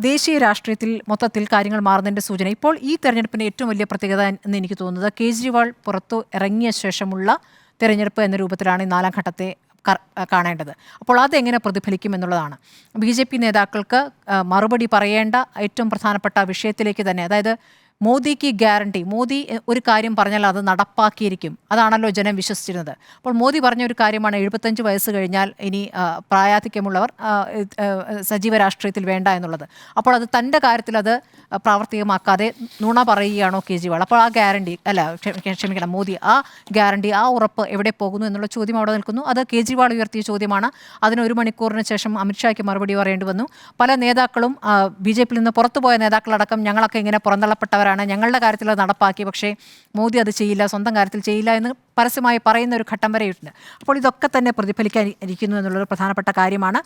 ദേശീയ രാഷ്ട്രീയത്തിൽ മൊത്തത്തിൽ കാര്യങ്ങൾ മാറുന്നതിൻ്റെ സൂചന. ഇപ്പോൾ ഈ തെരഞ്ഞെടുപ്പിൻ്റെ ഏറ്റവും വലിയ പ്രത്യേകത എന്ന് എനിക്ക് തോന്നുന്നത് കേജ്രിവാൾ പുറത്തു ഇറങ്ങിയ ശേഷമുള്ള തെരഞ്ഞെടുപ്പ് എന്ന രൂപത്തിലാണ് ഈ നാലാം ഘട്ടത്തെ കാണേണ്ടത്. അപ്പോൾ അതെങ്ങനെ പ്രതിഫലിക്കും എന്നുള്ളതാണ്. BJP നേതാക്കൾക്ക് മറുപടി പറയേണ്ട ഏറ്റവും പ്രധാനപ്പെട്ട വിഷയത്തിലേക്ക് തന്നെ, അതായത് മോദിക്ക് ഗ്യാരണ്ടി, മോദി ഒരു കാര്യം പറഞ്ഞാൽ അത് നടപ്പാക്കിയിരിക്കും, അതാണല്ലോ ജനം വിശ്വസിച്ചിരുന്നത്. അപ്പോൾ മോദി പറഞ്ഞ ഒരു കാര്യമാണ് 75 വയസ്സ് കഴിഞ്ഞാൽ ഇനി പ്രായാധിക്യമുള്ളവർ സജീവ രാഷ്ട്രീയത്തിൽ വേണ്ട എന്നുള്ളത്. അപ്പോൾ അത് തൻ്റെ കാര്യത്തിൽ അത് പ്രാവർത്തികമാക്കാതെ നുണ പറയുകയാണോ കേജ്രിവാൾ? അപ്പോൾ ആ ഗ്യാരണ്ടി ക്ഷമിക്കണം മോദി, ആ ഗ്യാരണ്ടി, ആ ഉറപ്പ് എവിടെ പോകുന്നു എന്നുള്ള ചോദ്യം അവിടെ നിൽക്കുന്നു. അത് കേജ്രിവാൾ ഉയർത്തിയ ചോദ്യമാണ്. അതിന് 1 മണിക്കൂറിന് ശേഷം അമിത്ഷായ്ക്ക് മറുപടി പറയേണ്ടി വന്നു. പല നേതാക്കളും BJPയിൽ നിന്ന് പുറത്തുപോയ നേതാക്കളടക്കം ഞങ്ങളൊക്കെ ഇങ്ങനെ പുറന്തള്ളപ്പെട്ടവരാണ്, ഞങ്ങളുടെ കാര്യത്തിൽ അത് നടപ്പാക്കി, പക്ഷേ മോദി അത് ചെയ്യില്ല, സ്വന്തം കാര്യത്തിൽ ചെയ്യില്ല എന്ന് പരസ്യമായി പറയുന്ന ഒരു ഘട്ടം വരെയുണ്ട്. അപ്പോൾ ഇതൊക്കെ തന്നെ പ്രതിഫലിക്കാൻ ഇരിക്കുന്നു എന്നുള്ളൊരു പ്രധാനപ്പെട്ട കാര്യമാണ്.